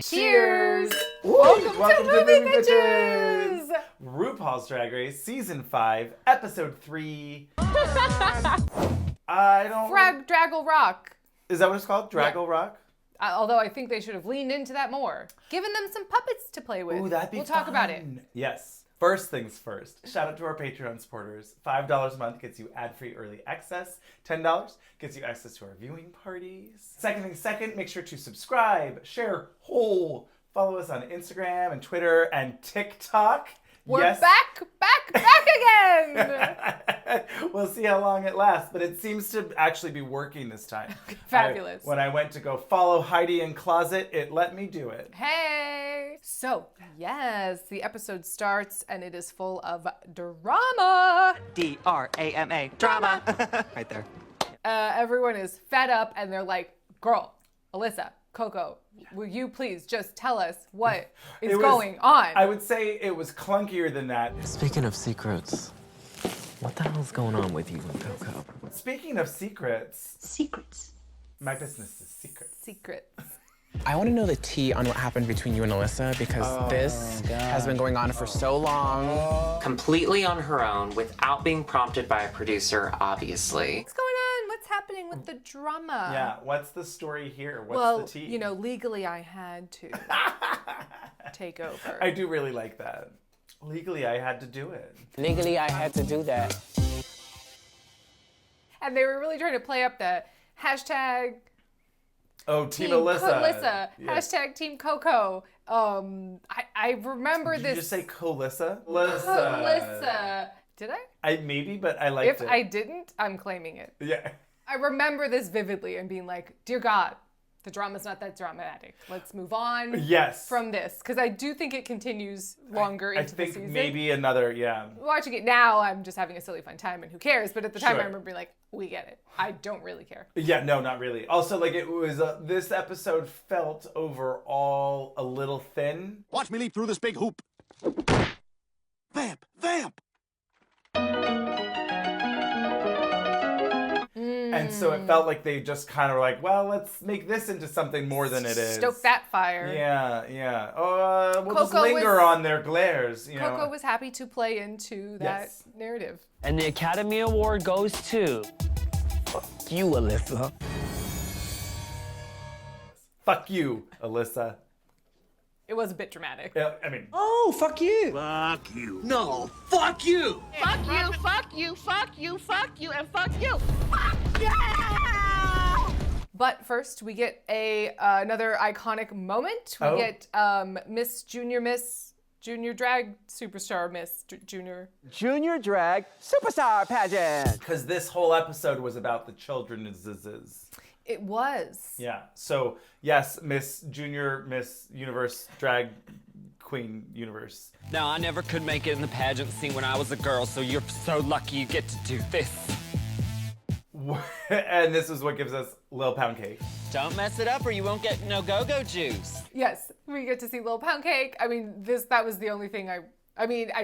Cheers! Welcome to MovieBitches! RuPaul's Drag Race Season 5, Episode 3. I don't... Draggle Rock. Is that what it's called? Draggle Rock? Although I think they should have leaned into that more. Given them some puppets to play with. Ooh, that'd be We'll talk about it. Yes. First things first. Shout out to our Patreon supporters. $5 a month gets you ad-free early access. $10 gets you access to our viewing parties. Second thing second, make sure to subscribe, share, follow us on Instagram and Twitter and TikTok. We're back again! We'll see how long it lasts, but it seems to actually be working this time. Fabulous. When I went to go follow Heidi in Closet, it let me do it. Hey! So, yes, the episode starts and it is full of drama. D-R-A-M-A. Drama. Right there. Everyone is fed up and they're like, girl, Alyssa, Coco, will you please just tell us what is going on? I would say it was clunkier than that. Speaking of secrets, what the hell's going on with you and Coco? Speaking of secrets. Secrets. My business is secrets. Secrets. I want to know the tea on what happened between you and Alyssa because this has been going on for so long. Completely on her own without being prompted by a producer, obviously. What's going on? What's happening with the drama? Yeah, what's the story here? What's the tea? You know, legally I had to take over. I do really like that. Legally, I had to do it. Legally, I had to do that. And they were really trying to play up the hashtag Oh, Team Alyssa. Yes. Hashtag Team Coco. I remember Did this. you just say Colissa? Alyssa. Did I? Maybe, but I liked it. If I didn't, I'm claiming it. Yeah. I remember this vividly and being like, dear God, the drama's not that dramatic. Let's move on from this. Because I do think it continues longer into the season. I think maybe another, Watching it now, I'm just having a silly fun time and who cares? But at the time, I remember being like, we get it. I don't really care. Yeah, no, not really. Also, like, it was, this episode felt overall a little thin. Watch me leap through this big hoop. Vamp, vamp. And so it felt like they just kind of were like, well, let's make this into something more than it is. Stoke that fire. Yeah. We'll just linger on their glares. Coco was happy to play into that narrative. And the Academy Award goes to... Fuck you, Alyssa. Fuck you, Alyssa. It was a bit dramatic. Yeah, I mean... Oh, fuck you. Fuck you. No, fuck you. Fuck you, fuck you, fuck you, fuck you, and fuck you. Fuck yeah! But first, we get another iconic moment. We get Miss Junior Drag Superstar Miss Junior. Junior Drag Superstar Pageant. Because this whole episode was about the children's. It was. Yeah. So, yes, Miss Universe Drag Queen Universe. Now, I never could make it in the pageant scene when I was a girl, so you're so lucky you get to do this. And this is what gives us Lil Pound Cake. Don't mess it up or you won't get no go-go juice. Yes, we get to see Lil Pound Cake. I mean, that was the only thing I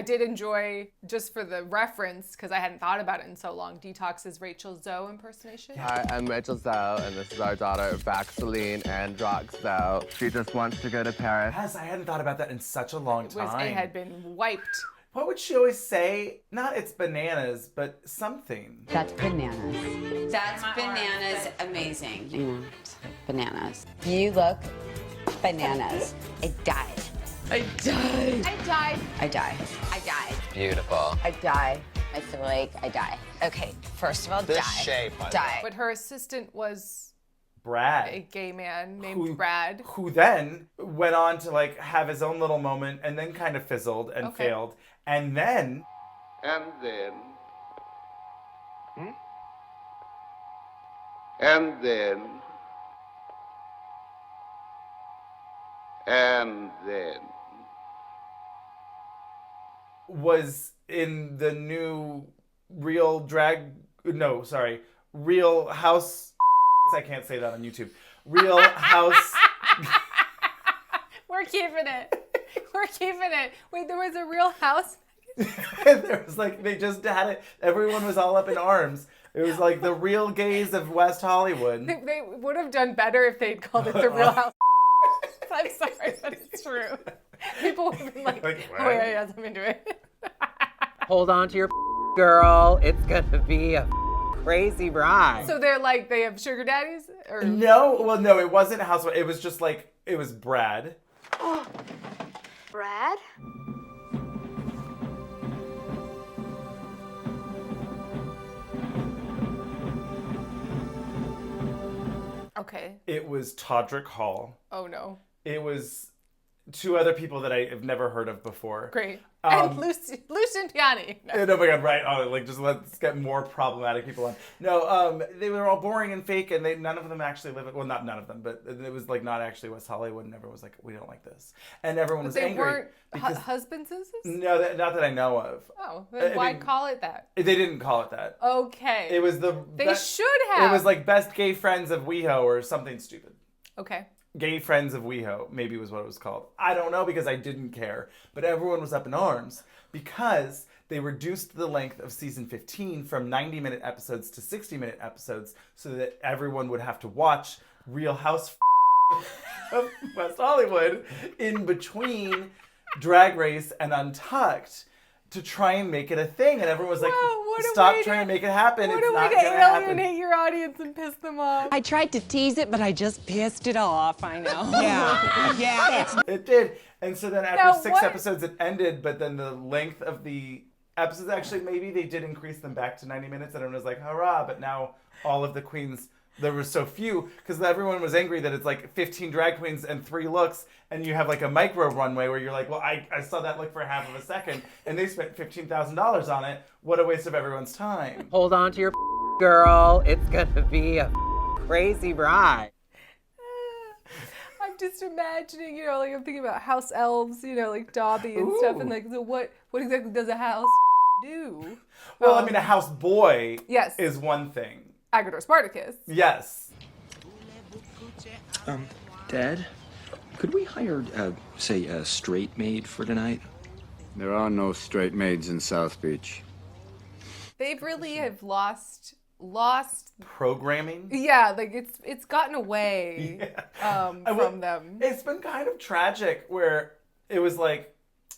did enjoy, just for the reference, because I hadn't thought about it in so long, Detox's Rachel Zoe impersonation. Hi, I'm Rachel Zoe, and this is our daughter, Vaxeline and Drox Zoe. She just wants to go to Paris. Yes, I hadn't thought about that in such a long time. It had been wiped. What would she always say? Not it's bananas, but something. That's bananas. That's bananas amazing. Bananas. You look bananas. I died. I died. Beautiful. I die. I feel like I die. Okay, first of all, This die. shape, by the Die. But her assistant was Brad. a gay man named Brad. Who then went on to like have his own little moment and then kind of fizzled and failed. And then... And then... was in the new Real House... I can't say that on YouTube. Real House... We're keeping it. Wait, there was a Real House? There was like, they just had it. Everyone was all up in arms. It was like the Real Gays of West Hollywood. They would have done better if they'd called it the Real House. I'm sorry, but it's true. People have been like, Like, oh, yeah, yes, I'm into it. Hold on to your girl. It's gonna be a crazy ride. So they're like, they have sugar daddies? Or No, it wasn't housewife. It was just like, it was Brad. Brad? Okay. It was Todrick Hall. Oh, no. It was two other people that I have never heard of before. Great. And Lucian Piani. No. Oh my God, right. Oh, like, just let's get more problematic people on. No, they were all boring and fake, and none of them actually live, well, not none of them, but it was like not actually West Hollywood, and everyone was like, we don't like this. And everyone was angry. They weren't because, husbands? No, not that I know of. Oh, then why call it that? They didn't call it that. Okay. It was They should have. It was like Best Gay Friends of WeHo or something stupid. Okay. Gay Friends of WeHo, maybe was what it was called. I don't know because I didn't care. But everyone was up in arms because they reduced the length of season 15 from 90-minute episodes to 60-minute episodes so that everyone would have to watch Real House of West Hollywood in between Drag Race and Untucked to try and make it a thing. And everyone was like, stop trying to make it happen. It's not going to happen. Alienate your audience and piss them off. I tried to tease it, but I just pissed it off. I know. Yeah. It did. And so then after 6 episodes, it ended, but then the length of the episodes, actually, maybe they did increase them back to 90 minutes, and everyone was like, hurrah, but now all of the queens, there were so few, because everyone was angry that it's like 15 drag queens and 3 looks, and you have like a micro runway where you're like, well, I saw that look for half of a second, and they spent $15,000 on it. What a waste of everyone's time. Hold on to your girl. It's gonna be a crazy ride. I'm just imagining, like I'm thinking about house elves, like Dobby and stuff, and like, so what exactly does a house do? Well, I mean, a house boy yes. is one thing. Agador Spartacus. Yes. Dad, could we hire, say, a straight maid for tonight? There are no straight maids in South Beach. They really have lost programming. Yeah, like it's gotten away from them. It's been kind of tragic where it was like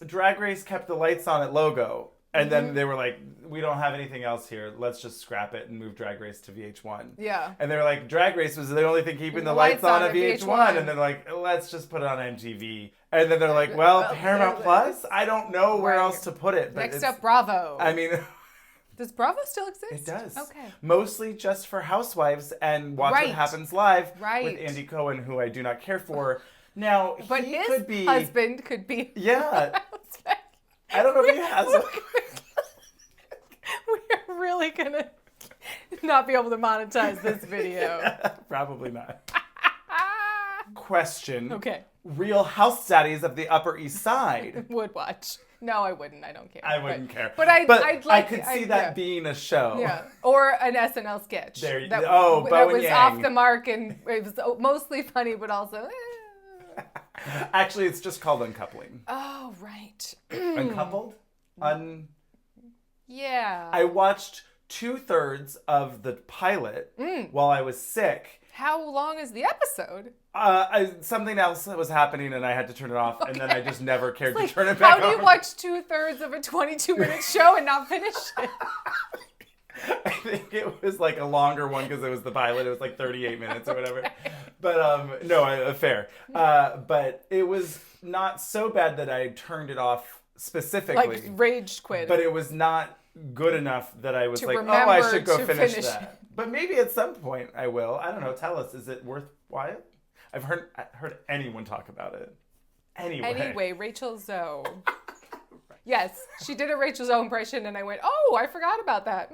Drag Race kept the lights on at Logo, and then they were like, we don't have anything else here. Let's just scrap it and move Drag Race to VH1. Yeah. And they were like, Drag Race was the only thing keeping the lights on at VH1. And they're like, let's just put it on MTV. And then they're like, well, Paramount Plus? I don't know where else to put it. But next up, Bravo. I mean... Does Bravo still exist? It does. Okay. Mostly just for housewives and Watch What Happens Live with Andy Cohen, who I do not care for. Now, but he his could be... husband could be... Yeah. I don't know if he has a... We're really going to not be able to monetize this video. Yeah, probably not. Question. Okay. Real House Daddies of the Upper East Side. Would watch. No, I wouldn't. I don't care. I wouldn't care. But I'd like, I could see that being a show. Yeah. Or an SNL sketch. Bo that and was Yang. off the mark and it was mostly funny, but also... Actually, it's just called Uncoupling. Oh, right. Uncoupled? Yeah. I watched 2/3 of the pilot while I was sick. How long is the episode? Something else was happening and I had to turn it off, and then I just never cared to turn it back on. How do you watch 2/3 of a 22-minute show and not finish it? I think it was like a longer one because it was the pilot. It was like 38 minutes or whatever. But no, fair. But it was not so bad that I turned it off specifically. Like rage quit. But it was not good enough that I was like, oh, I should go finish that. But maybe at some point I will. I don't know. Tell us, is it worthwhile? I've heard anyone talk about it. Anyway, Rachel Zoe. Yes, she did a Rachel Zoe impression, and I went, oh, I forgot about that.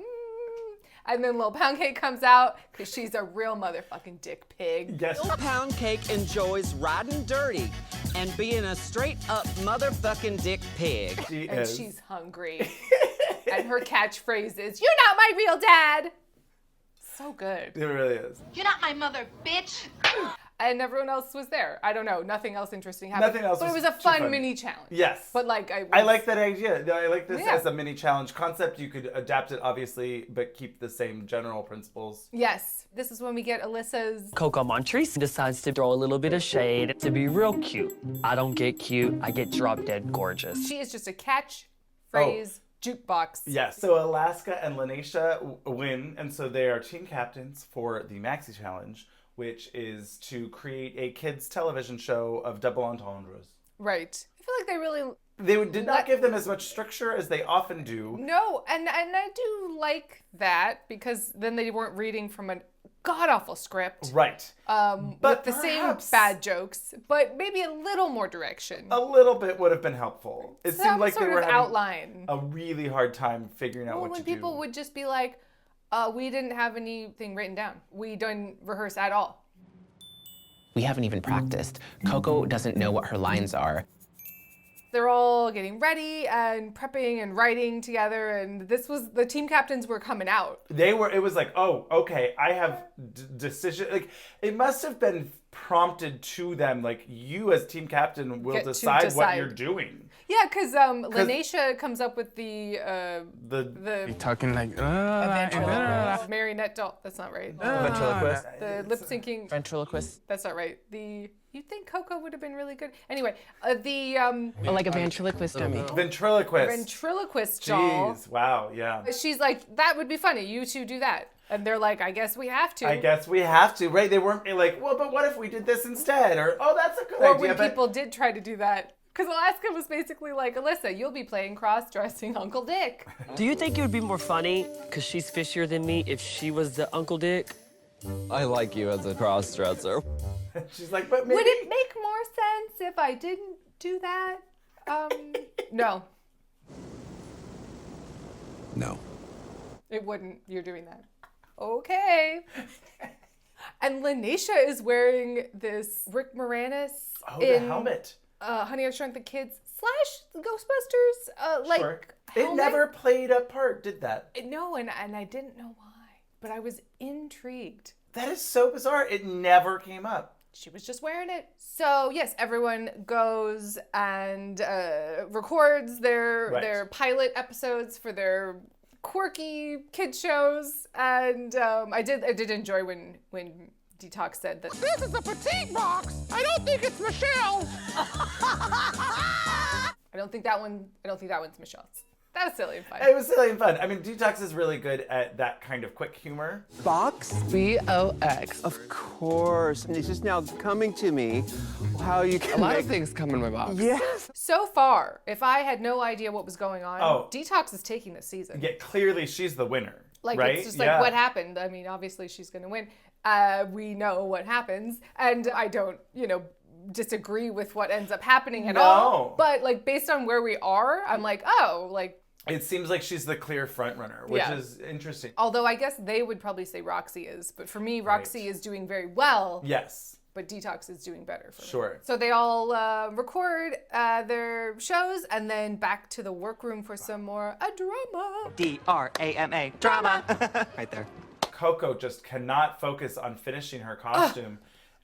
And then Lil Pound Cake comes out because she's a real motherfucking dick pig. Yes. Lil Pound Cake enjoys riding dirty and being a straight up motherfucking dick pig. She and is. She's hungry. And her catchphrase is, "You're not my real dad." So good. It really is. You're not my mother, bitch. and everyone else was there. I don't know. Nothing else interesting happened. Nothing else But it was was a too fun fun. mini challenge. Yes. But like I like that idea. I like this Yeah. as a mini challenge concept. You could adapt it, obviously, but keep the same general principles. Yes. This is when we get Alyssa's... Coco Montrese decides to throw a little bit of shade to be real cute. I don't get cute, I get drop dead gorgeous. She is just a catchphrase jukebox. Yes. So Alaska and Lanesha win, and so they are team captains for the Maxi Challenge, which is to create a kids' television show of double entendres. Right. I feel like they really... They did not give them as much structure as they often do. No, and I do like that because then they weren't reading from a god-awful script. Right. But with the same bad jokes, but maybe a little more direction. A little bit would have been helpful. It seemed like they sort were of having outline. a really hard time figuring out what when to do. people would just be like, we didn't have anything written down. We didn't rehearse at all. We haven't even practiced. Coco doesn't know what her lines are. They're all getting ready and prepping and writing together, and the team captains were coming out. It was like, oh, okay, I have decision. Like, it must have been prompted to them, like, you as team captain will decide what you're doing. Yeah, because Lanesha comes up with the You're talking like, marionette doll. That's not right. ventriloquist. The lip syncing. Ventriloquist. That's not right. You'd think Coco would have been really good. Anyway, like a ventriloquist dummy. Ventriloquist. Ventriloquist doll. Jeez, wow, yeah. She's like, that would be funny. You two do that. And they're like, I guess we have to. I guess we have to, right? They weren't like, well, but what if we did this instead? Or, oh, that's a good idea. Or when people did try to do that. Because Alaska was basically like, Alyssa, you'll be playing cross-dressing Uncle Dick. Do you think it would be more funny, because she's fishier than me, if she was the Uncle Dick? I like you as a cross-dresser. She's like, but maybe... Would it make more sense if I didn't do that? No. No. It wouldn't. You're doing that. Okay. And Lanesha is wearing this Rick Moranis the helmet. Honey, I Shrunk the Kids / Ghostbusters Sure. It never played a part, did that? No, and I didn't know why, but I was intrigued. That is so bizarre. It never came up. She was just wearing it. So yes, everyone goes and records their pilot episodes for their quirky kid shows, and I did enjoy when Detox said that This is a petite box. I don't think it's Michelle's. I don't think that one's Michelle's. That was silly and fun. It was silly and fun. I mean, Detox is really good at that kind of quick humor. Box? B-O-X. Of course. And it's just now coming to me how you can A lot of things come in my box. Yes. So far, if I had no idea what was going on, Detox is taking this season. Yeah, clearly she's the winner. Like, right? it's just like, what happened? I mean, obviously she's going to win. We know what happens. And I don't, disagree with what ends up happening at all. But, like, based on where we are, I'm like, oh, like... It seems like she's the clear front runner, which is interesting. Although I guess they would probably say Roxy is. But for me, Roxy is doing very well. Yes. But Detox is doing better for me. Sure. So they all record their shows and then back to the workroom for some more drama. D-R-A-M-A. Drama. Right there. Coco just cannot focus on finishing her costume.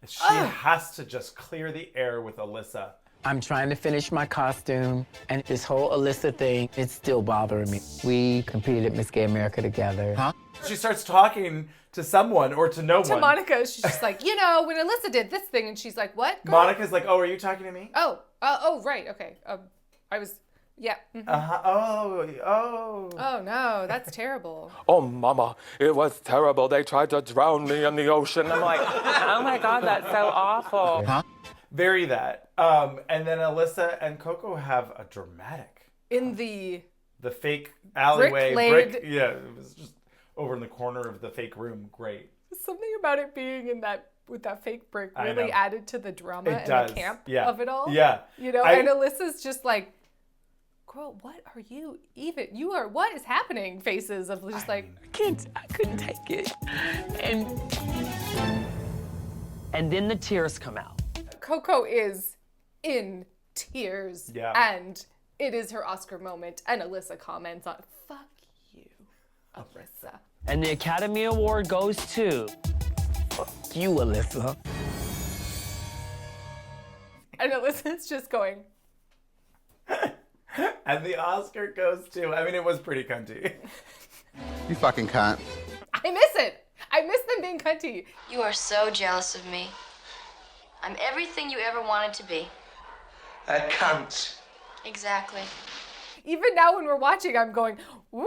She has to just clear the air with Alyssa. I'm trying to finish my costume, and this whole Alyssa thing, it's still bothering me. We competed at Miss Gay America together. Huh? She starts talking to someone or to no one. To Monica, she's just like, when Alyssa did this thing, and she's like, what? Girl? Monica's like, oh, are you talking to me? Oh, right, okay. I was, yeah. Mm-hmm. Oh, no, that's terrible. Oh, Mama, it was terrible. They tried to drown me in the ocean. I'm like, oh my God, that's so awful. Huh? Very that. And then Alyssa and Coco have a dramatic. In the fake alleyway. Brick. Yeah, it was just over in the corner of the fake room. Great. Something about it being in with that fake brick really added to the drama and the camp of it all. Yeah. And Alyssa's just like, girl, what are you even? What is happening? Faces of just I couldn't take it. And then the tears come out. Coco is in tears. Yeah. And it is her Oscar moment. And Alyssa comments on, fuck you, Alyssa. And the Academy Award goes to... Fuck you, Alyssa. And Alyssa's just going. And the Oscar goes to, I mean, it was pretty cunty. You fucking cunt. I miss it. I miss them being cunty. You are so jealous of me. I'm everything you ever wanted to be. A cunt. Exactly. Even now when we're watching, I'm going, woo!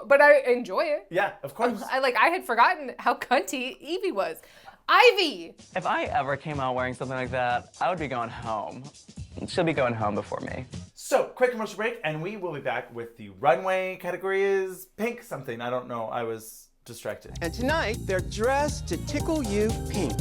But I enjoy it. Yeah, of course. I had forgotten how cunty Evie was. Ivy! If I ever came out wearing something like that, I would be going home. She'll be going home before me. So, quick commercial break, and we will be back with the runway category is pink something. I don't know. I was distracted. And tonight, they're dressed to tickle you pink.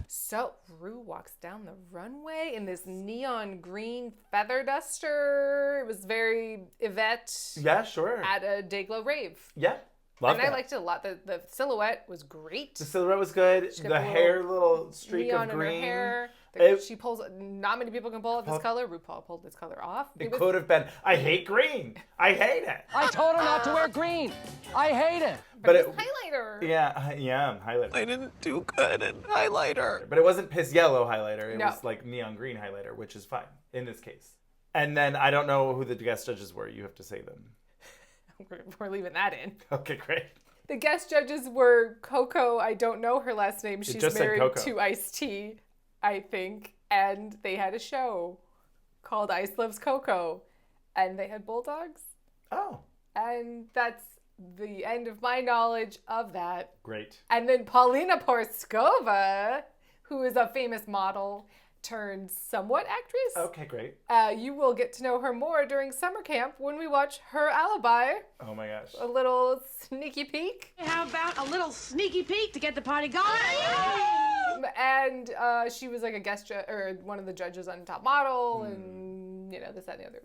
So, Ru walks down the runway in this neon green feather duster. It was very Yvette. Yeah, sure. At a Dayglow rave. Yeah. Love and that. I liked it a lot. The silhouette was great. The silhouette was good. The hair, little streak neon of green. In her hair. She pulls. Not many people can pull off this color. RuPaul pulled this color off. It could have been. I hate green. I hate it. I told her not to wear green. I hate it. But it was highlighter. Yeah, highlighter. I didn't do good in highlighter. But it wasn't piss yellow highlighter. It No. was like neon green highlighter, which is fine in this case. And then I don't know who the guest judges were. You have to say them. We're leaving that in. Okay, great. The guest judges were Coco. I don't know her last name. She's just said married Coco. to Ice-T, I think. And they had a show called Ice Loves Coco. And they had bulldogs. Oh. And that's the end of my knowledge of that. Great. And then Paulina Porskova, who is a famous model turned somewhat actress. Okay, great. You will get to know her more during summer camp when we watch Her Alibi. Oh my gosh. A little sneaky peek. How about a little sneaky peek to get the party going? And she was like a guest or one of the judges on Top Model and, you know, this, that, and the other.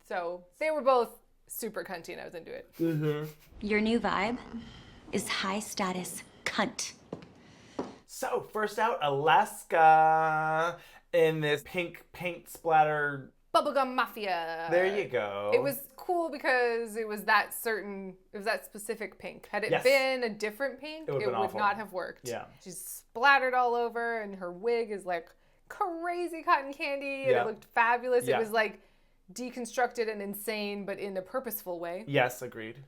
So they were both super cunty and I was into it. Mm-hmm. Your new vibe is high status cunt. So, first out, Alaska in this pink paint splatter. Bubblegum Mafia. There you go. It was cool because it was that specific pink. Had it been a different pink, it would not have worked. Yeah. She's splattered all over and her wig is like crazy cotton candy and it looked fabulous. Yeah. It was like deconstructed and insane, but in a purposeful way. Yes, agreed.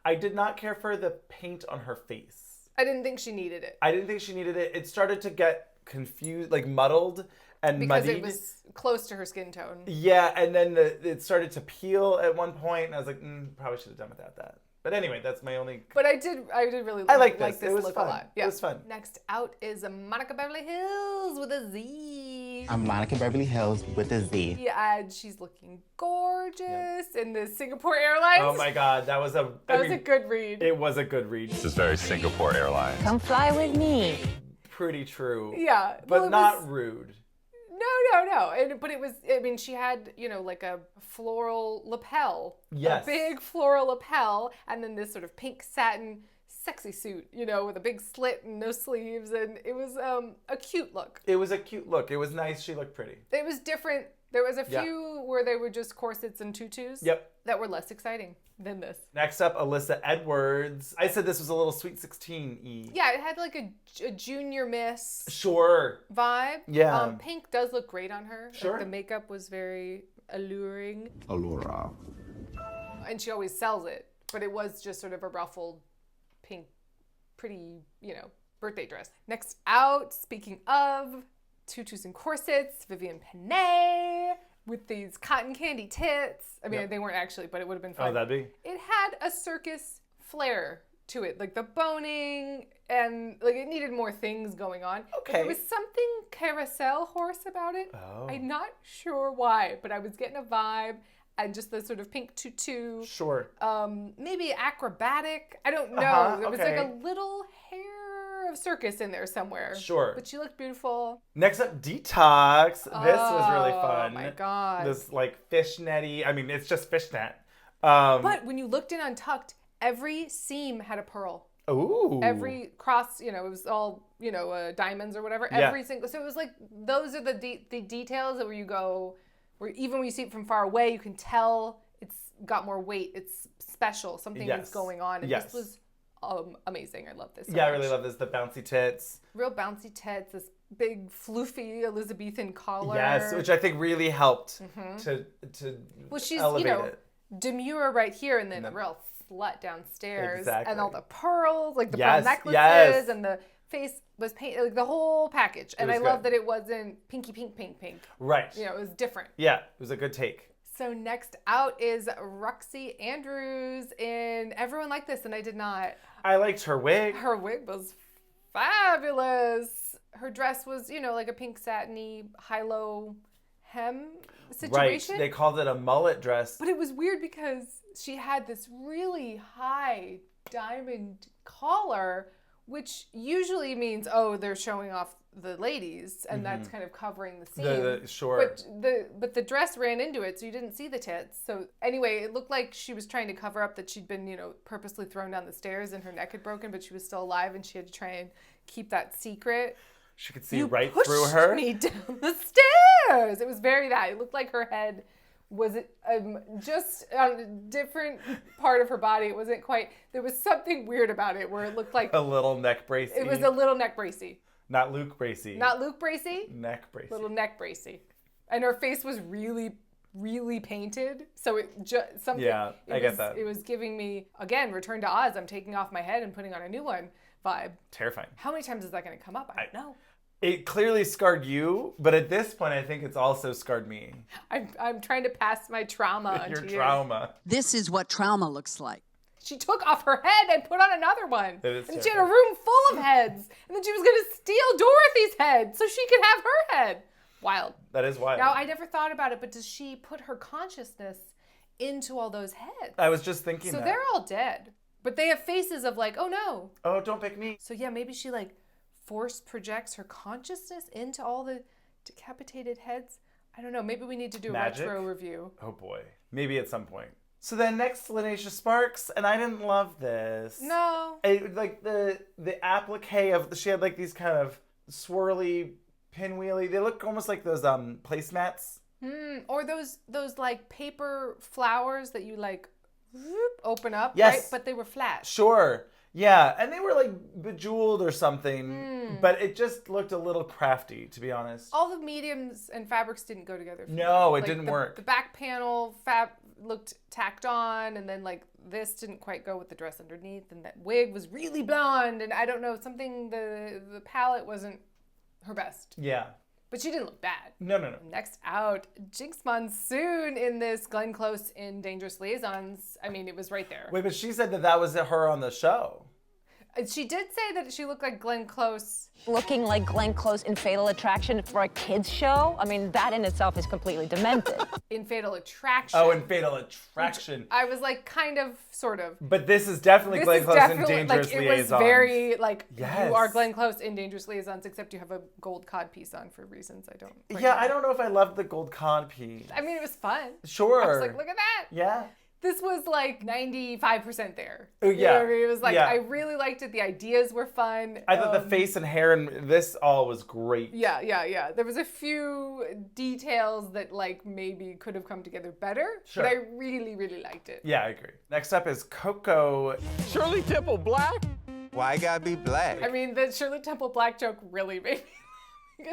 I did not care for the paint on her face. I didn't think she needed it. It started to get confused, like muddled and because muddied. It was close to her skin tone. Yeah, and then it started to peel at one point, and I was like, probably should have done without that. But anyway, that's my only. But I did really like this it was look fun. a lot. Yeah. It was fun. Next out is Monica Beverly Hills with a Z. I'm Monica Beverly Hills with a Z. Yeah, and she's looking gorgeous in the Singapore Airlines. Oh my God, that was a good read. It was a good read. This is very Singapore Airlines. Come fly with me. Pretty true. Yeah, but not rude. No. But it was, I mean, she had, you know, like a floral lapel. Yes. A big floral lapel, and then this sort of pink satin sexy suit, you know, with a big slit and no sleeves, and it was a cute look. It was a cute look. It was nice. She looked pretty. It was different. There was a few where they were just corsets and tutus. Yep. That were less exciting than this. Next up, Alyssa Edwards. I said this was a little Sweet 16-y. Yeah, it had like a junior miss vibe. Yeah. Pink does look great on her. Sure. Like, the makeup was very alluring. Allura. And she always sells it. But it was just sort of a ruffled pink, pretty, you know, birthday dress. Next out, speaking of tutus and corsets, Vivienne Panay with these cotton candy tits. I mean, they weren't actually, but it would have been fun. Oh, that'd be? It had a circus flair to it, like the boning, and like it needed more things going on. Okay. But there was something carousel horse about it. Oh. I'm not sure why, but I was getting a vibe. And just the sort of pink tutu. Sure. Maybe acrobatic. I don't know. There was like okay. a little hair of circus in there somewhere. Sure. But she looked beautiful. Next up, Detox. This was really fun. Oh my God. This like fishnetty. I mean, it's just fishnet. But when you looked in Untucked, every seam had a pearl. Ooh. Every cross, you know, it was all, you know, diamonds or whatever. Yeah. Every single. So it was like, those are the details where you go, where even when you see it from far away, you can tell it's got more weight. It's special. Something is going on. And this was amazing. I love this so I much. really love this. The bouncy tits. Real bouncy tits. This big floofy Elizabethan collar. Yes, which I think really helped to well, she's, elevate it. Demure right here and then a real slut downstairs. Exactly. And all the pearls, like the pearl necklaces and the face was painted, like the whole package. And I love that it wasn't pinky pink, pink, pink. Right. It was different. Yeah, it was a good take. So next out is Roxy Andrews in Everyone Liked This, and I did not. I liked her wig. Her wig was fabulous. Her dress was, like a pink satiny high-low hem situation. Right. They called it a mullet dress. But it was weird because she had this really high diamond collar, which usually means, they're showing off the ladies, and that's kind of covering the scene. Sure. But the dress ran into it, so you didn't see the tits. So anyway, it looked like she was trying to cover up that she'd been, purposely thrown down the stairs and her neck had broken, but she was still alive, and she had to try and keep that secret. She could see right through her. You pushed me down the stairs. It was very that. It looked like her head was just on a different part of her body. It wasn't quite. There was something weird about it where it looked like a little neck bracy. It was a little neck bracy. Not Luke Bracey. Not Luke Bracey. Neck Bracey. Little neck bracy, and her face was really, really painted. So it just something. Yeah, I get that. It was giving me again Return to Oz. I'm taking off my head and putting on a new one vibe. Terrifying. How many times is that going to come up? I don't know. It clearly scarred you, but at this point, I think it's also scarred me. I'm trying to pass my trauma onto Your trauma. This is what trauma looks like. She took off her head and put on another one. And she had a terrifying. room full of heads. And then she was going to steal Dorothy's head so she could have her head. Wild. That is wild. Now, I never thought about it, but does she put her consciousness into all those heads? I was just thinking that. So they're all dead. But they have faces of like, oh no. Oh, don't pick me. So yeah, maybe she force projects her consciousness into all the decapitated heads. I don't know. Maybe we need to do a retro review. Oh boy. Maybe at some point. So then next, Linacia Sparks, and I didn't love this. No. The applique of, she had these kind of swirly, pinwheely, they look almost like those placemats. Or those paper flowers that you open up, yes. right? But they were flat. Sure. Yeah, and they were bejeweled or something, but it just looked a little crafty, to be honest. All the mediums and fabrics didn't go together. No, it didn't work. The back panel looked tacked on, and then this didn't quite go with the dress underneath, and that wig was really blonde, and I don't know, the palette wasn't her best. Yeah. But she didn't look bad. No. Next out, Jinx Monsoon in this Glenn Close in Dangerous Liaisons. I mean, it was right there. Wait, but she said that was her on the show. She did say that she looked like Glenn Close. Looking like Glenn Close in Fatal Attraction for a kid's show? I mean, that in itself is completely demented. In Fatal Attraction. Oh, in Fatal Attraction. I was kind of, sort of. But this is definitely Glenn Close in Dangerous Liaisons. It was very, yes. You are Glenn Close in Dangerous Liaisons, except you have a gold cod piece on for reasons I don't know. I don't know if I loved the gold cod piece. I mean, it was fun. Sure. I was like, look at that. Yeah. This was 95% there. Oh, yeah. It was I really liked it. The ideas were fun. I thought the face and hair and this all was great. Yeah. There was a few details that maybe could have come together better. Sure. But I really, really liked it. Yeah, I agree. Next up is Coco. Shirley Temple Black? Why I gotta be black? I mean, the Shirley Temple Black joke really made me...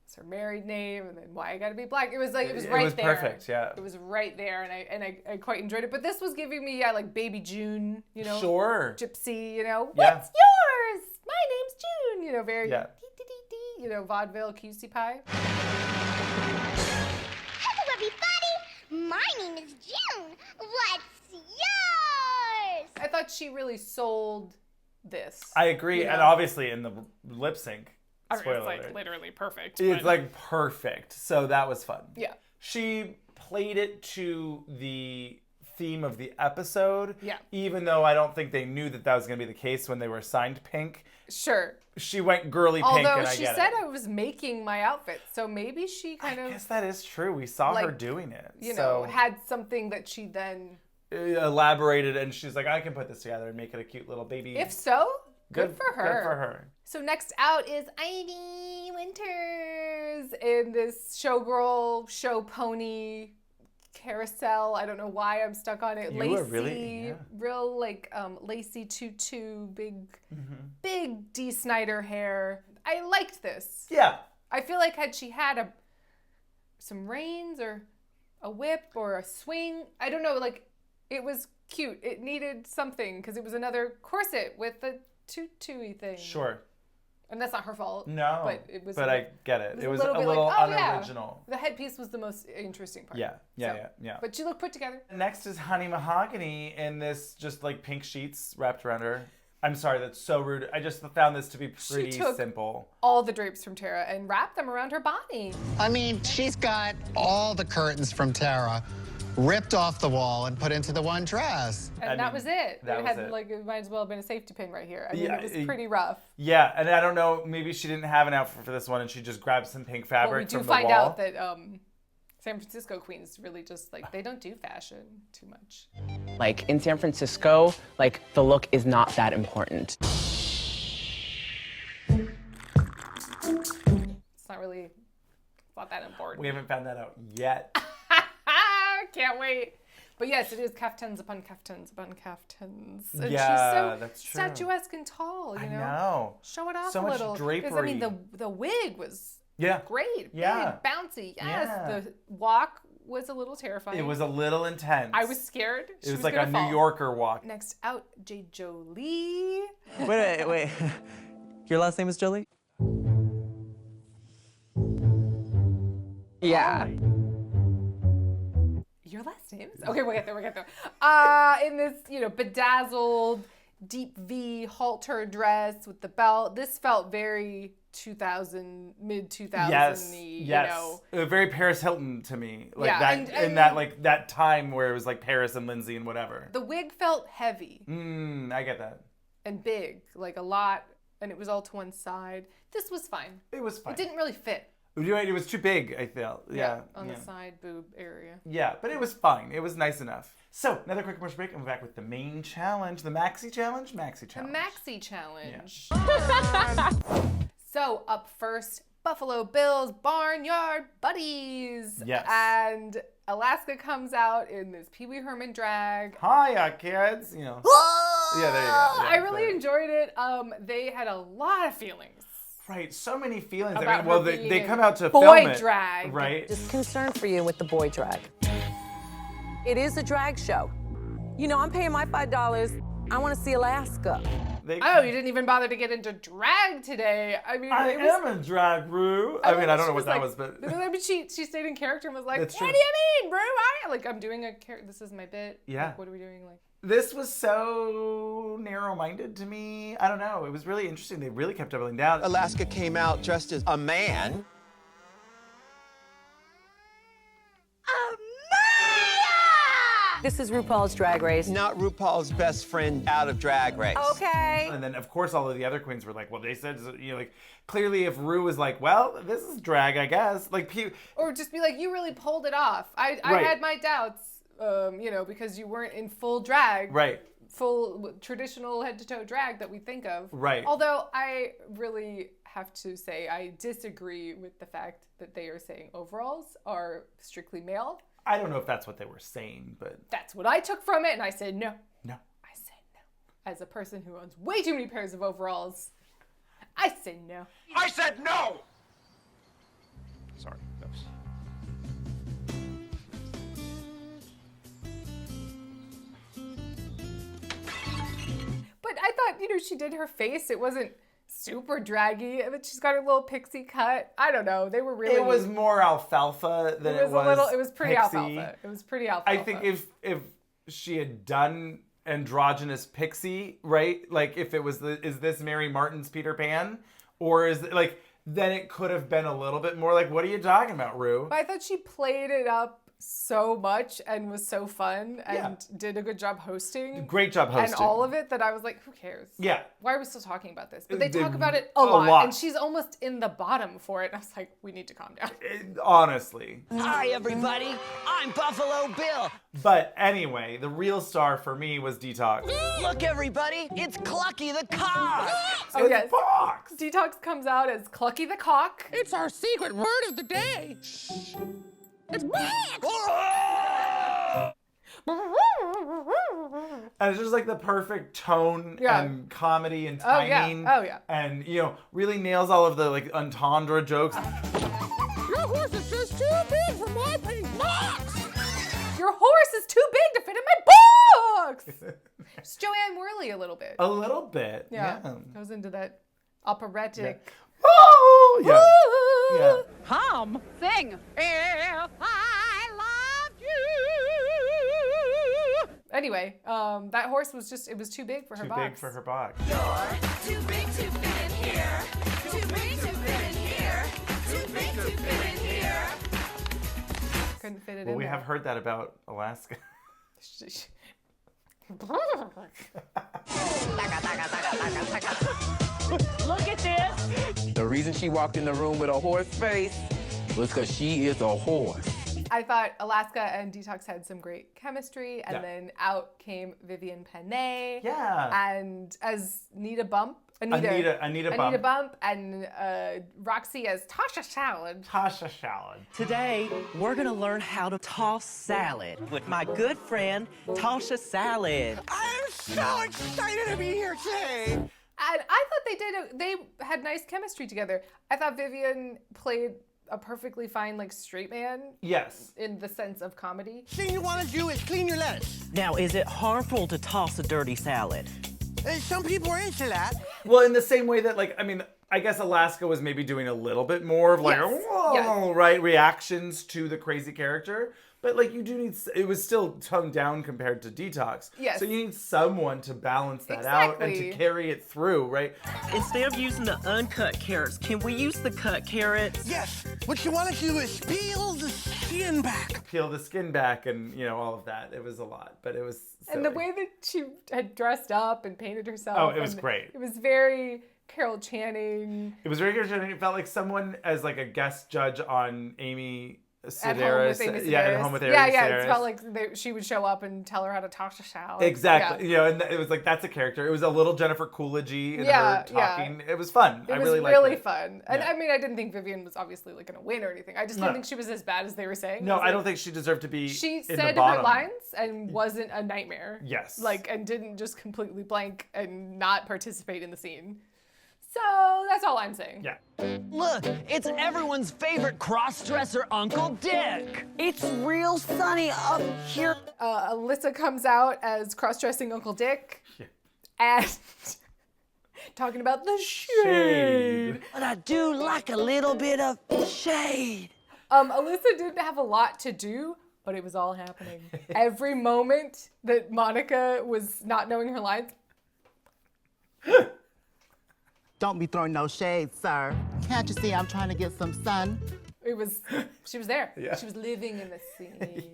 It's her married name, and then why I gotta be black. It was right there. It was perfect, yeah. It was right there, and I quite enjoyed it. But this was giving me Baby June, Sure. Gypsy, what's yours? My name's June, very vaudeville cutie pie. Hello, everybody. My name is June. What's yours? I thought she really sold this. I agree, and obviously in the lip sync. Spoiler it's alert. Literally perfect. It's perfect. So that was fun. Yeah. She played it to the theme of the episode. Yeah. Even though I don't think they knew that was going to be the case when they were assigned pink. Sure. She went girly pink, Although and I get it. she said I was making my outfit, so maybe she I guess that is true. We saw her doing it. Had something that she then elaborated, and she's like, I can put this together and make it a cute little baby. If so, good for her. Good for her. So next out is Ivy Winters in this showgirl, show pony carousel. I don't know why I'm stuck on it. Lacy, real lacy tutu, big Dee Snider hair. I liked this. Yeah. I feel like had she had some reins or a whip or a swing, I don't know, like it was cute. It needed something because it was another corset with the tutu-y thing. Sure. And that's not her fault. No. But it was. But I get it. It was a bit little like, unoriginal. Yeah. The headpiece was the most interesting part. Yeah. But she looked put together. Next is Honey Mahogany in this just like pink sheets wrapped around her. I'm sorry, that's so rude. I just found this to be pretty simple. All the drapes from Tara and wrapped them around her body. I mean, she's got all the curtains from Tara ripped off the wall and put into the one dress. And that was it. That was it. Like, it might as well have been a safety pin right here. I mean, it was pretty rough. Yeah, and I don't know, maybe she didn't have an outfit for this one and she just grabbed some pink fabric from the wall. We do find out that San Francisco queens really just, like, they don't do fashion too much. Like, in San Francisco, like, the look is not that important. It's not that important. We haven't found that out yet. Can't wait. But yes, it is caftans upon caftans upon caftans. And yeah, she's so that's true. statuesque and tall, you know? I know. Show it off so a little. Much drapery. Because, I mean, the wig was great. Yeah. Big, bouncy. Yes. Yeah. The walk was a little terrifying. It was a little intense. I was scared. It was like a New Yorker walk. Next out, J. Jolie. Wait. Your last name is Jolie? Yeah. Your last name is? Okay, we'll get there. In this, bedazzled, deep V halter dress with the belt. This felt very 2000, mid-2000-y, yes. Very Paris Hilton to me. Like that, and that time where it was like Paris and Lindsay and whatever. The wig felt heavy. I get that. And big, like a lot, and it was all to one side. This was fine. It was fine. It didn't really fit. It was too big, I felt. Yeah. On the side boob area. Yeah, but it was fine. It was nice enough. So, another quick commercial break, and we're back with the main challenge, the Maxi Challenge. The Maxi Challenge. Yeah. So, up first, Buffalo Bill's Barnyard Buddies. Yes. And Alaska comes out in this Pee Wee Herman drag. Hiya, kids. Yeah, there you go. Yeah, I really enjoyed it. They had a lot of feelings. Right, so many feelings. About they come out to boy film it. Drag. Right. Just concerned for you with the boy drag. It is a drag show. You know, I'm paying my $5. I want to see Alaska. You didn't even bother to get into drag today. I mean, I am a drag, Rue. I don't know what that was, but I mean, she stayed in character and was like, That's "What true. do you mean, Rue? I'm doing a character. This is my bit. Yeah. Like, what are we doing? Like, this was so narrow-minded to me. I don't know. It was really interesting. They really kept doubling down. Alaska came out dressed as a man. This is RuPaul's Drag Race. Not RuPaul's best friend out of Drag Race. Okay. And then, of course, all of the other queens were like, well, they said, clearly if Rue was like, well, this is drag, I guess. or just be like, you really pulled it off. I had my doubts, because you weren't in full drag. Right. Full traditional head-to-toe drag that we think of. Right. Although I really have to say I disagree with the fact that they are saying overalls are strictly male. I don't know if that's what they were saying, but that's what I took from it, and I said no. No. I said no. As a person who owns way too many pairs of overalls, I say no. I said no! Sorry. But I thought, she did her face. It wasn't super draggy. I mean, she's got her little pixie cut. I don't know. They were really. It was more alfalfa than it was. It was pretty pixie. alfalfa. It was pretty alfalfa. I think if she had done androgynous pixie, right? Like if it was is this Mary Martin's Peter Pan, or is it like then it could have been a little bit more like what are you talking about, Rue? But I thought she played it up so much and was so fun and did a good job hosting. Great job hosting. And all of it that I was like, who cares? Yeah. Why are we still talking about this? But they talk about it a lot. And she's almost in the bottom for it. And I was like, we need to calm down. Honestly. Hi, everybody. I'm Buffalo Bill. But anyway, the real star for me was Detox. Look, everybody. It's Clucky the Cock. Oh, yes. Box. Detox comes out as Clucky the Cock. It's our secret word of the day. It's back! And it's just like the perfect tone and comedy and timing. Oh yeah. And, you know, really nails all of the like entendre jokes. Your horse is just too big for my pink box. Your horse is too big to fit in my box. It's Joanne Worley a little bit. A little bit. Yeah. Goes into that operatic. Yeah. Oh, yeah. Yeah. Hum. Sing. If I loved you. Anyway, that horse was just, it was too big for her box. Too big for her box. You're too big to fit in here. Too big to fit in here. Too big to fit in here. Couldn't fit it in Well, we there. have heard that about Alaska. Look at this. The reason she walked in the room with a horse face was because she is a horse. I thought Alaska and Detox had some great chemistry, and then out came Vivian Panay. Yeah. And as Anita Bump, and Roxy as Tasha Salad. Tasha Salad. Today, we're gonna learn how to toss salad with my good friend, Tasha Salad. I'm so excited to be here today. And I thought they had nice chemistry together. I thought Vivian played a perfectly fine, like, straight man. Yes. In the sense of comedy. Thing you want to do is clean your lettuce. Now, is it harmful to toss a dirty salad? Some people are into that. Well, in the same way that, like, I mean, I guess Alaska was maybe doing a little bit more of like, whoa, right, reactions to the crazy character. But, like, you do need, it was still toned down compared to Detox. Yes. So you need someone to balance that out and to carry it through, right? Instead of using the uncut carrots, can we use the cut carrots? Yes. What you want to do is peel the skin back. Peel the skin back and, you know, all of that. It was a lot, but it was silly. And the way that she had dressed up and painted herself. Oh, it was great. It was very Carol Channing. It was very Carol Channing. It felt like someone as, like, a guest judge on Amy Sedaris. At Home with Amy Sedaris. It felt like she would show up and tell her how to toss a salad. Exactly. You know, and it was like, that's a character. It was a little Jennifer Coolidge-y in her talking. It was fun. I really liked it. It was really fun. And I mean, I didn't think Vivian was obviously like going to win or anything. I just didn't think she was as bad as they were saying. No, I don't think she deserved to be She in the said bottom. her lines and wasn't a nightmare. Yes. Like, and didn't just completely blank and not participate in the scene. So that's all I'm saying. Yeah. Look, it's everyone's favorite cross-dresser, Uncle Dick. It's real sunny up here. Alyssa comes out as cross-dressing Uncle Dick. Yeah. And talking about the shade. But I do like a little bit of shade. Alyssa didn't have a lot to do, but it was all happening. Every moment that Monica was not knowing her lines. Don't be throwing no shade, sir. Can't you see I'm trying to get some sun? She was there. Yeah. She was living in the scene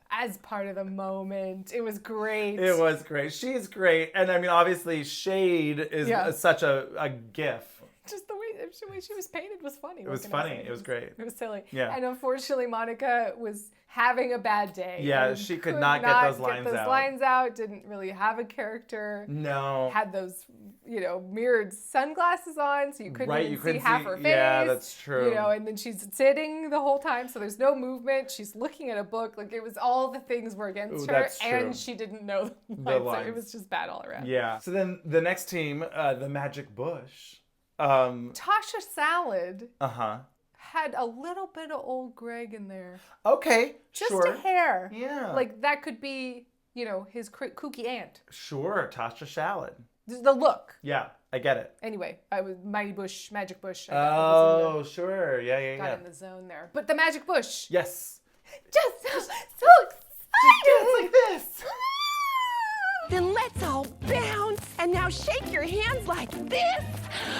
as part of the moment. It was great. It was great. She's great. And I mean, obviously, shade is such a gif. Just the way she was painted was funny. It was funny. It was great. It was silly. Yeah. And unfortunately, Monica was having a bad day. Yeah, she could not get those lines out. Didn't really have a character. No. Had those, mirrored sunglasses on, so you couldn't even see half her face. Yeah, that's true. And then she's sitting the whole time, so there's no movement. She's looking at a book. Like, it was all the things were against her, that's true. and she didn't know the lines. So it was just bad all around. Yeah. So then the next team, the Magic Bush. Tasha Salad. Uh-huh. Had a little bit of old Greg in there. Okay, just sure. a hair. Yeah. Like, that could be, his kooky aunt. Sure, Tasha Salad. The look. Yeah, I get it. Anyway, I was Magic Bush. Oh, sure. Yeah. Got in the zone there. But the Magic Bush. Yes. Just so excited. Just dance like this. Then let's all bounce and now shake your hands like this.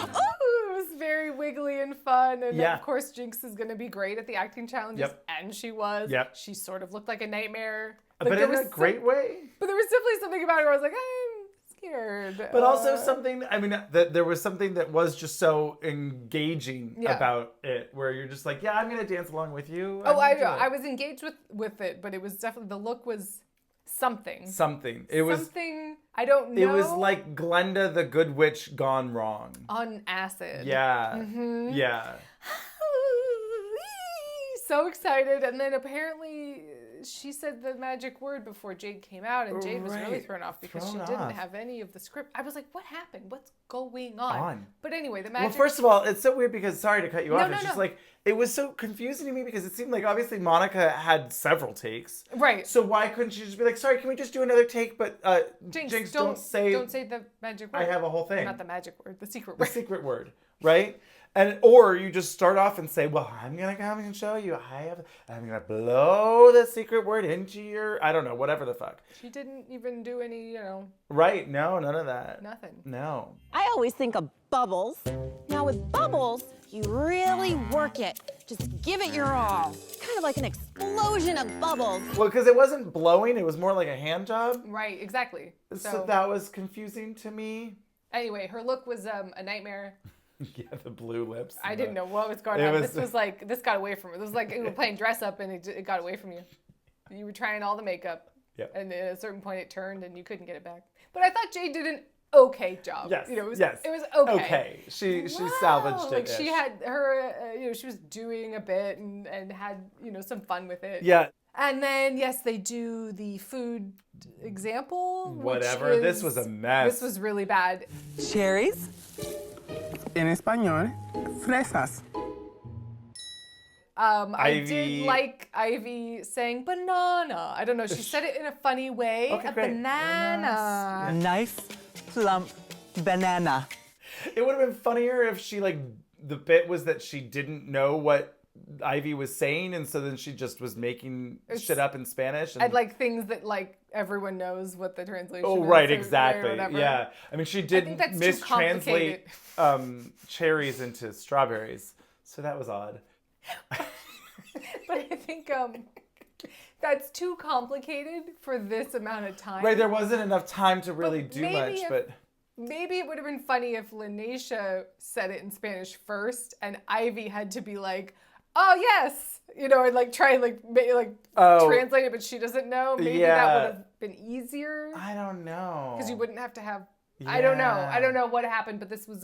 Ooh, it was very wiggly and fun. And Yeah. of course, Jinx is going to be great at the acting challenges. Yep. And she was. Yep. She sort of looked like a nightmare. But in a great way. But there was definitely something about her where I was like, I'm scared. But also something, there was something that was just so engaging about it, where you're just like, yeah, I'm going to dance along with you. I was engaged with it, but it was definitely, the look was something. It was something, I don't know. It was like Glenda the Good Witch gone wrong. On acid. Yeah. Mm-hmm. Yeah. So excited. And then apparently she said the magic word before Jade came out, and Jade was really thrown off because she didn't have any of the script. I was like, what happened? What's going on? But anyway, the magic... Well, first of all, it's so weird because, sorry to cut you off, it's just no. like, it was so confusing to me because it seemed like obviously Monica had several takes. Right. So why couldn't she just be like, sorry, can we just do another take? But Jinx, don't say the magic word. I have a whole thing. Not the magic word, the secret word. The secret word, right? And or you just start off and say, well, I'm gonna come and show you. I'm gonna blow the secret word into your, I don't know, whatever the fuck. She didn't even do any, Right? No, none of that. Nothing. No. I always think of bubbles. Now with bubbles, you really work it. Just give it your all. Kind of like an explosion of bubbles. Well, because it wasn't blowing, it was more like a hand job. Right, exactly. So that was confusing to me. Anyway, her look was a nightmare. Yeah, the blue lips. I didn't know what was going on. This was like, this got away from her. This was like you were playing dress up and it got away from you. You were trying all the makeup. Yep. And at a certain point it turned and you couldn't get it back. But I thought Jade did an okay job. Yes. It was yes. It was okay. Okay. She salvaged it. Like she had her, she was doing a bit and had, some fun with it. Yeah. And then, yes, they do the food example. Whatever. This was a mess. This was really bad. Cherries. En español, fresas. I did like Ivy saying banana. I don't know. She said it in a funny way. Okay, a great. banana. Nice, plump banana. It would have been funnier if she, the bit was that she didn't know what Ivy was saying, and so then she just was making shit up in Spanish. And... I'd like things that, everyone knows what the translation is. Oh, right, or exactly. whatever. Yeah. I mean, she did mistranslate cherries into strawberries, so that was odd. But I think that's too complicated for this amount of time. Right, there wasn't enough time to really do much, but... Maybe it would have been funny if Lanesha said it in Spanish first, and Ivy had to be like, oh, yes, and try and translate it, but she doesn't know. Maybe that would have been easier. I don't know. Because you wouldn't have to have... Yeah. I don't know. I don't know what happened, but this was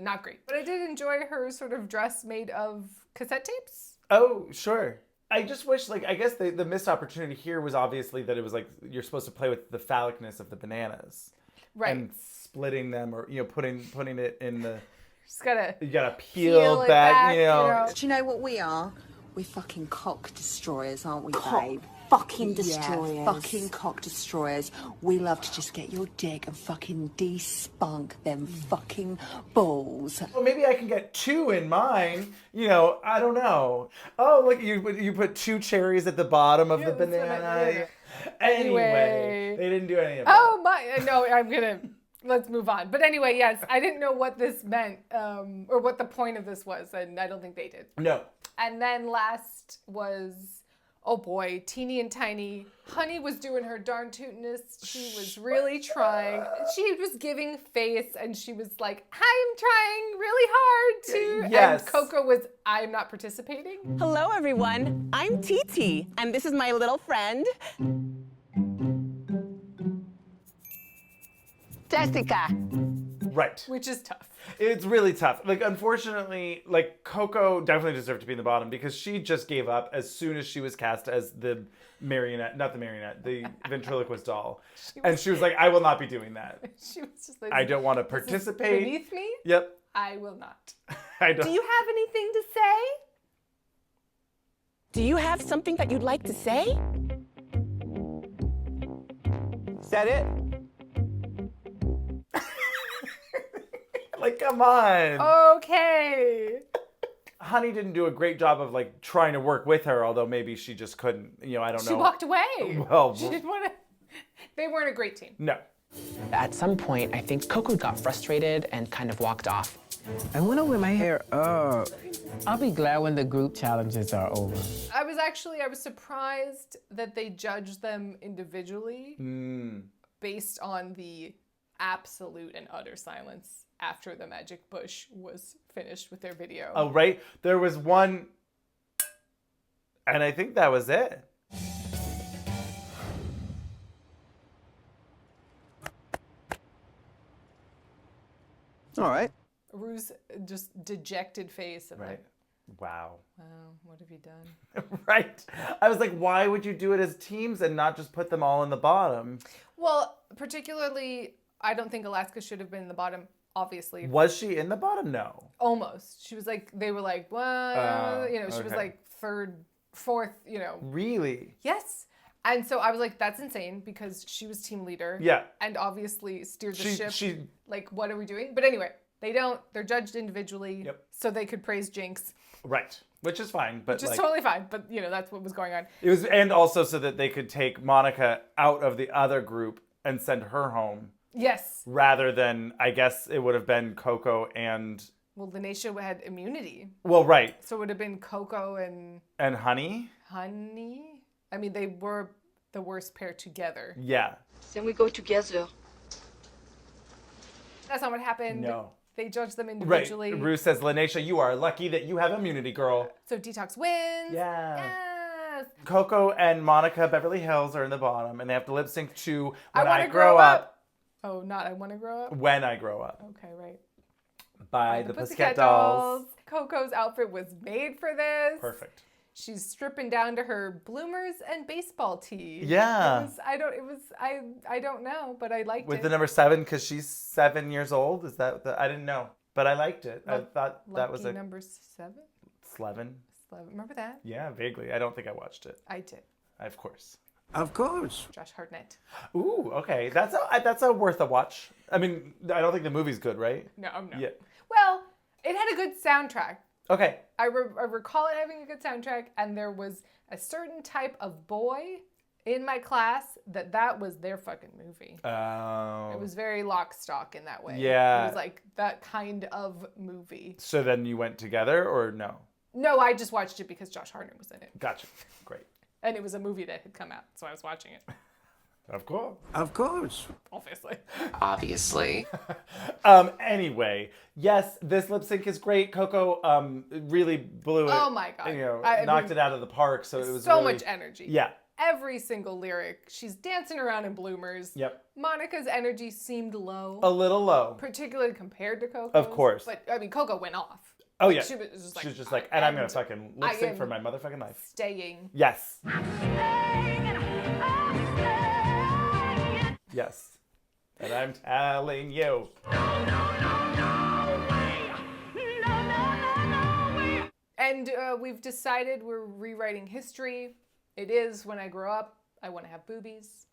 not great. But I did enjoy her sort of dress made of cassette tapes. Oh, sure. I just wish, I guess the missed opportunity here was obviously that it was you're supposed to play with the phallicness of the bananas. Right. And splitting them or, putting it in the... You gotta peel back, Do you know what we are? We're fucking cock destroyers, aren't we, babe? Fucking destroyers. Yeah, fucking cock destroyers. We love to just get your dick and fucking de-spunk them fucking balls. Well, maybe I can get 2 in mine. I don't know. Oh, look, you put 2 cherries at the bottom of the banana. Anyway, they didn't do any of that. Oh, no, let's move on. But anyway, yes, I didn't know what this meant or what the point of this was, and I don't think they did. No. And then last was, oh boy, Teeny and Tiny. Honey was doing her darn tootinest. She was really trying. She was giving face, and she was like, I'm trying really hard to. Yes. And Coco was, I'm not participating. Hello, everyone. I'm Titi, and this is my little friend, Jessica. Right. Which is tough. It's really tough. Unfortunately, Coco definitely deserved to be in the bottom because she just gave up as soon as she was cast as the the ventriloquist doll. She was like, I will not be doing that. She was just like, I don't want to participate. Beneath me? Yep. I will not. I don't. Do you have anything to say? Do you have something that you'd like to say? Is that it? Come on. Okay. Honey didn't do a great job of trying to work with her, although maybe she just couldn't. I don't know. She walked away. Well, she didn't want to. They weren't a great team. No. At some point, I think Coco got frustrated and kind of walked off. I want to wear my hair up. I'll be glad when the group challenges are over. I was surprised that they judged them individually based on the absolute and utter silence after the Magic Bush was finished with their video. Oh, right. There was one, and I think that was it. All right. Rue's just dejected face of Wow. Wow, what have you done? Right. I was like, why would you do it as teams and not just put them all in the bottom? Well, particularly, I don't think Alaska should have been in the bottom, obviously. Was she in the bottom? No. Almost. She was like, they were like, what? She was like third, fourth, Really? Yes. And so I was like, that's insane because she was team leader. Yeah. And obviously steered the ship. She like, what are we doing? But anyway, they're judged individually. Yep. So they could praise Jinx. Right. Which is fine. But Which is totally fine. But, that's what was going on. It was, and also so that they could take Monica out of the other group and send her home. Yes. Rather than, I guess it would have been Coco and... Well, Lanesha had immunity. Well, right. So it would have been Coco and... And Honey? Honey? I mean, they were the worst pair together. Yeah. Then we go together. That's not what happened. No. They judged them individually. Right. Rue says, Lanesha, you are lucky that you have immunity, girl. So Detox wins. Yeah. Yes. Coco and Monica Beverly Hills are in the bottom, and they have to lip sync to When I I Grow Up. Oh, not I Want to Grow Up? When I Grow Up. Okay, right. By the Pussycat Dolls. Coco's outfit was made for this. Perfect. She's stripping down to her bloomers and baseball tee. Yeah. I don't know, but I liked it. With the number 7, because she's 7 years old. Is that I didn't know, but I liked it. I thought that was a number 7. Slevin. Remember that? Yeah, vaguely. I don't think I watched it. I did. Of course. Of course. Josh Hartnett. Ooh, okay. That's a worth a watch. I mean, I don't think the movie's good, right? No. Yeah. Well, it had a good soundtrack. Okay. I recall it having a good soundtrack, and there was a certain type of boy in my class that was their fucking movie. Oh. It was very lock stock in that way. Yeah. It was like that kind of movie. So then you went together, or no? No, I just watched it because Josh Hartnett was in it. Gotcha. Great. And it was a movie that had come out, so I was watching it. Of course. Of course. Obviously. Obviously. Anyway, yes, this lip sync is great. Coco really blew it. Oh my God. Knocked it out of the park. So it was so really, much energy. Yeah. Every single lyric. She's dancing around in bloomers. Yep. Monica's energy seemed low. A little low. Particularly compared to Coco's. Of course. But, I mean, Coco went off. Oh, like, yeah. She was just like, and I'm going to fucking lip sync for my motherfucking life. Staying. Yes. Yes. And I'm telling you. And we've decided we're rewriting history. It is When I Grow Up, I Want to Have Boobies.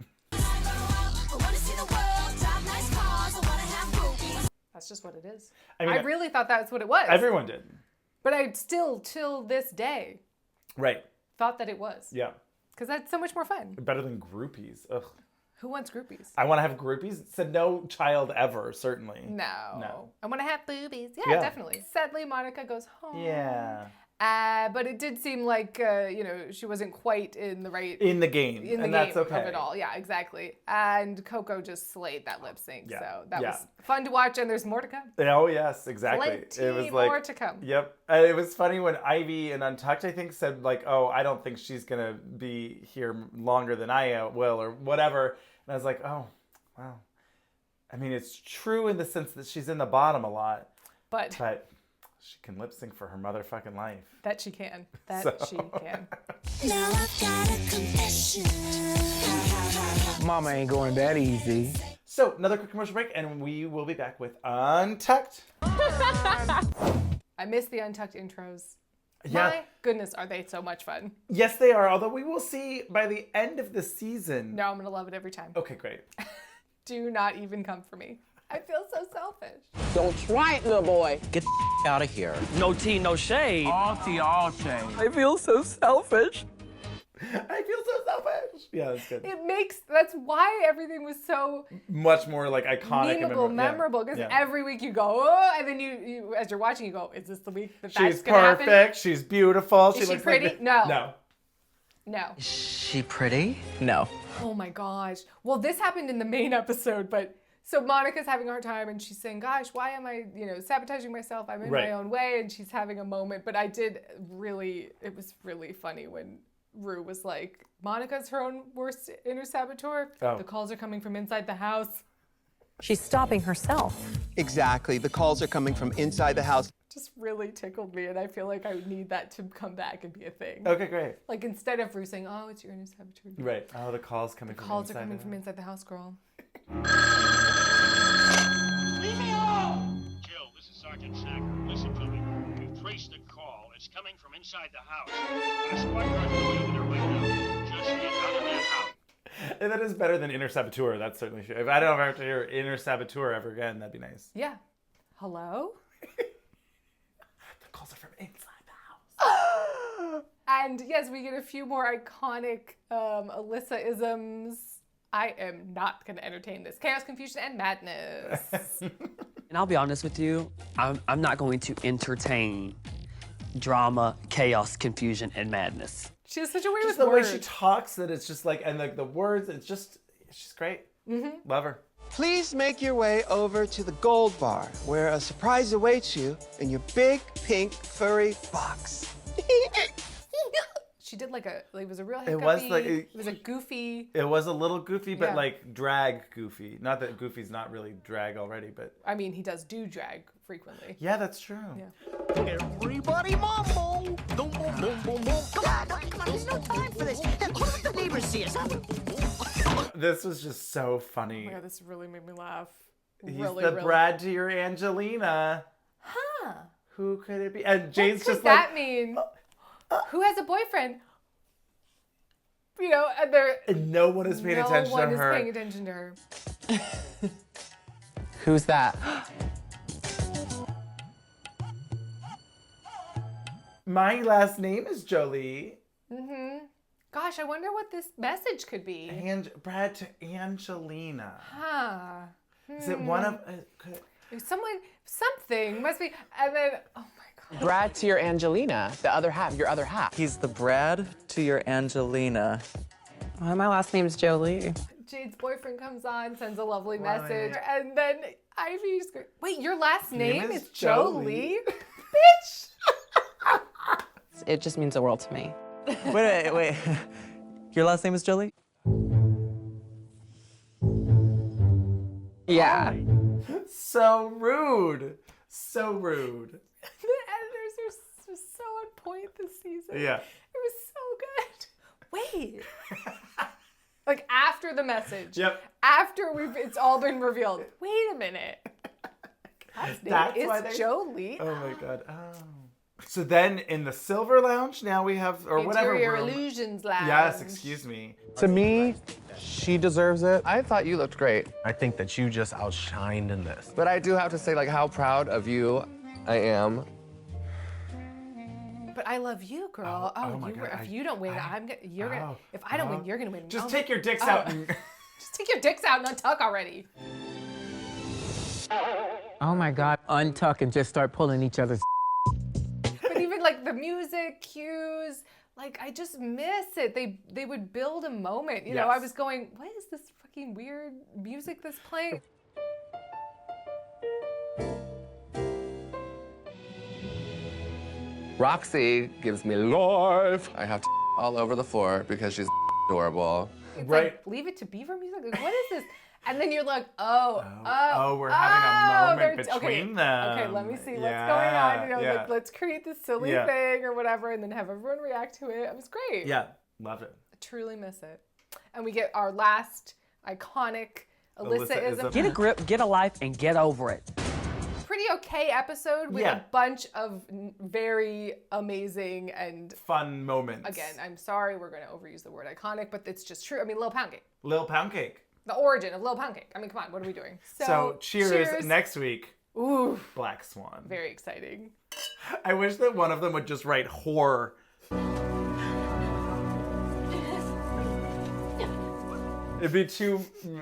That's just what it is. I mean, I really thought that's what it was. Everyone did. But I still, till this day, Right. thought that it was. Yeah. Because that's so much more fun. Better than groupies. Ugh. Who wants groupies? I want to have groupies. Said no child ever, certainly. No. I want to have boobies. Yeah, Yeah. definitely. Sadly, Monica goes home. Yeah. But it did seem like, she wasn't quite in the right... In the game. And that's okay. Of it all. Yeah, exactly. And Coco just slayed that lip sync. Yeah. So that was fun to watch, and there's more to come. Oh, yes, exactly. Plenty it was like, more to come. Yep. And it was funny when Ivy and Untucked, I think, said like, oh, I don't think she's going to be here longer than I will or whatever. And I was like, oh, wow. I mean, it's true in the sense that she's in the bottom a lot. But she can lip sync for her motherfucking life. That she can. She can. Now I've got a confession. Mama ain't going that easy. So, another quick commercial break, and we will be back with Untucked. I miss the Untucked intros. Yeah. My goodness, are they so much fun. Yes, they are, although we will see by the end of the season. No, I'm going to love it every time. Okay, great. Do not even come for me. I feel so selfish. Don't try it, little boy. Get the out of here. No tea, no shade. All tea, all shade. I feel so selfish. I feel so selfish. Yeah, that's good. That's why everything was so much more like iconic and memorable. Because every week you go, oh, and then you, as you're watching, you go, is this the week that's She's gonna happen? perfect. She's beautiful. Is she looks pretty? Like No. Is she pretty? No. Oh my gosh. Well, this happened in the main episode, but so Monica's having a hard time and she's saying, gosh, why am I, sabotaging myself? I'm in my own way, and she's having a moment. But it was really funny when Rue was like, Monica's her own worst inner saboteur. Oh. The calls are coming from inside the house. She's stopping herself. Exactly. The calls are coming from inside the house. just really tickled me, and I feel like I would need that to come back and be a thing. Okay, great. Like instead of Ru saying, "Oh, it's your inner saboteur." Right. Oh, the calls coming. The calls are coming from inside the house, girl. Leave me alone! Jill, this is Sergeant Sacker. Listen to me. We've traced the call. It's coming from inside the house. Got a squad car going over there right now. Just get out of that house. And that is better than inner saboteur. That's certainly true. If I don't ever have to hear inner saboteur ever again, that'd be nice. Yeah. Hello? The calls are from inside the house. And yes, we get a few more iconic Alyssa-isms. I am not going to entertain this. Chaos, confusion, and madness. And I'll be honest with you, I'm not going to entertain drama, chaos, confusion, and madness. She has such a way Just with the words. way she talks that it's just like, and like the words, she's great. Mm-hmm. Love her. Please make your way over to the Gold Bar, where a surprise awaits you in your big, pink, furry box. She did like it was a real hiccupy. It was a goofy. It was a little goofy, but Yeah. like drag goofy. Not that Goofy's not really drag already, but. I mean, he does do drag frequently. Yeah, that's true. Yeah. Everybody mambo. Boom, boom, boom, boom, boom. Come on, there's no time for this. Hey, what if the neighbors see us? This was just so Oh funny. my god, this really made me laugh. He's really, the really. Brad to your Angelina. Huh. Who could it be? And Jane's What could just that like, mean? Who has a boyfriend? You know, and they're and no one is paying attention to No one is her. paying attention to her. Who's that? My last name is Jolie. Mm-hmm. Gosh, I wonder what this message could be. And Brad to Angelina. Huh. Is it one of? If something must be, and then, oh my god. Brad to your Angelina, the other half, your other half. He's the Brad to your Angelina. Well, my last name's Jolie. Jade's boyfriend comes on, sends a lovely Right. message, and then Ivy just goes, wait, your last name is Jolie? Jolie? Bitch! It just means the world to me. Wait. Your last name is Jolie? Yeah. So rude. So rude. The editors are so on point this season. Yeah. It was so good. Wait. Like after the message. Yep. After it's all been revealed. Wait a minute. That's name why is they- Jolie. Oh my god. Oh. So then in the Silver Lounge, now we have, or whatever Interior room. Illusions Lounge. Yes, excuse me. To me, she deserves it. I thought you looked great. I think that you just outshined in this. But I do have to say, like, how proud of you I am. But I love you, girl. Oh my you God, if you don't win, you're gonna. If I don't win, you're gonna win. Just Oh take my- your dicks oh. out and... Just take your dicks out and untuck already. Oh my God. Untuck and just start pulling each other's. But even like the music cues, like I just miss it. They would build a moment. You know, I Yes. was going, what is this fucking weird music that's playing? Roxy gives me life. I have to all over the floor because she's adorable. It's like, leave it to Beaver music. Like, what is this? And then you're like, oh, we're having a moment they're- between them. Okay, let me see what's Yeah, going on. You know, yeah. like let's create this silly Yeah. thing or whatever, and then have everyone react to it. It was great. Yeah, love it. I truly miss it. And we get our last iconic Alyssa-ism. Get a grip, get a life, and get over it. Pretty okay episode with Yeah. a bunch of very amazing and Fun moments. again, I'm sorry we're going to overuse the word iconic, but it's just true. I mean, Lil Pound Cake. Lil Pound Cake. The origin of Lil Pound Cake. I mean, come on, what are we doing? So cheers next week. Ooh. Black Swan. Very exciting. I wish that one of them would just write whore. It'd be too,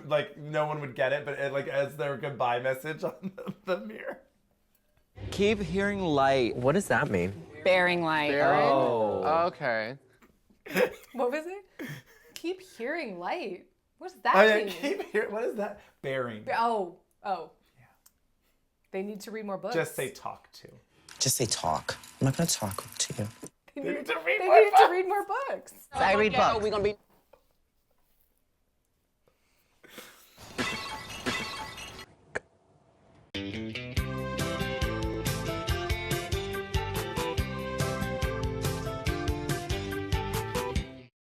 like, no one would get it, but it, like, as their goodbye message on the mirror. Keep hearing light. What does that mean? Bearing light. Oh. Okay. What was it? Keep hearing light. What does that Oh, yeah, mean? keep hearing, what is that? Bearing. Oh. Yeah. They need to read more books. Just say talk to. Just say talk. I'm not gonna talk to you. They need to read read more books. I read books. We're gonna be.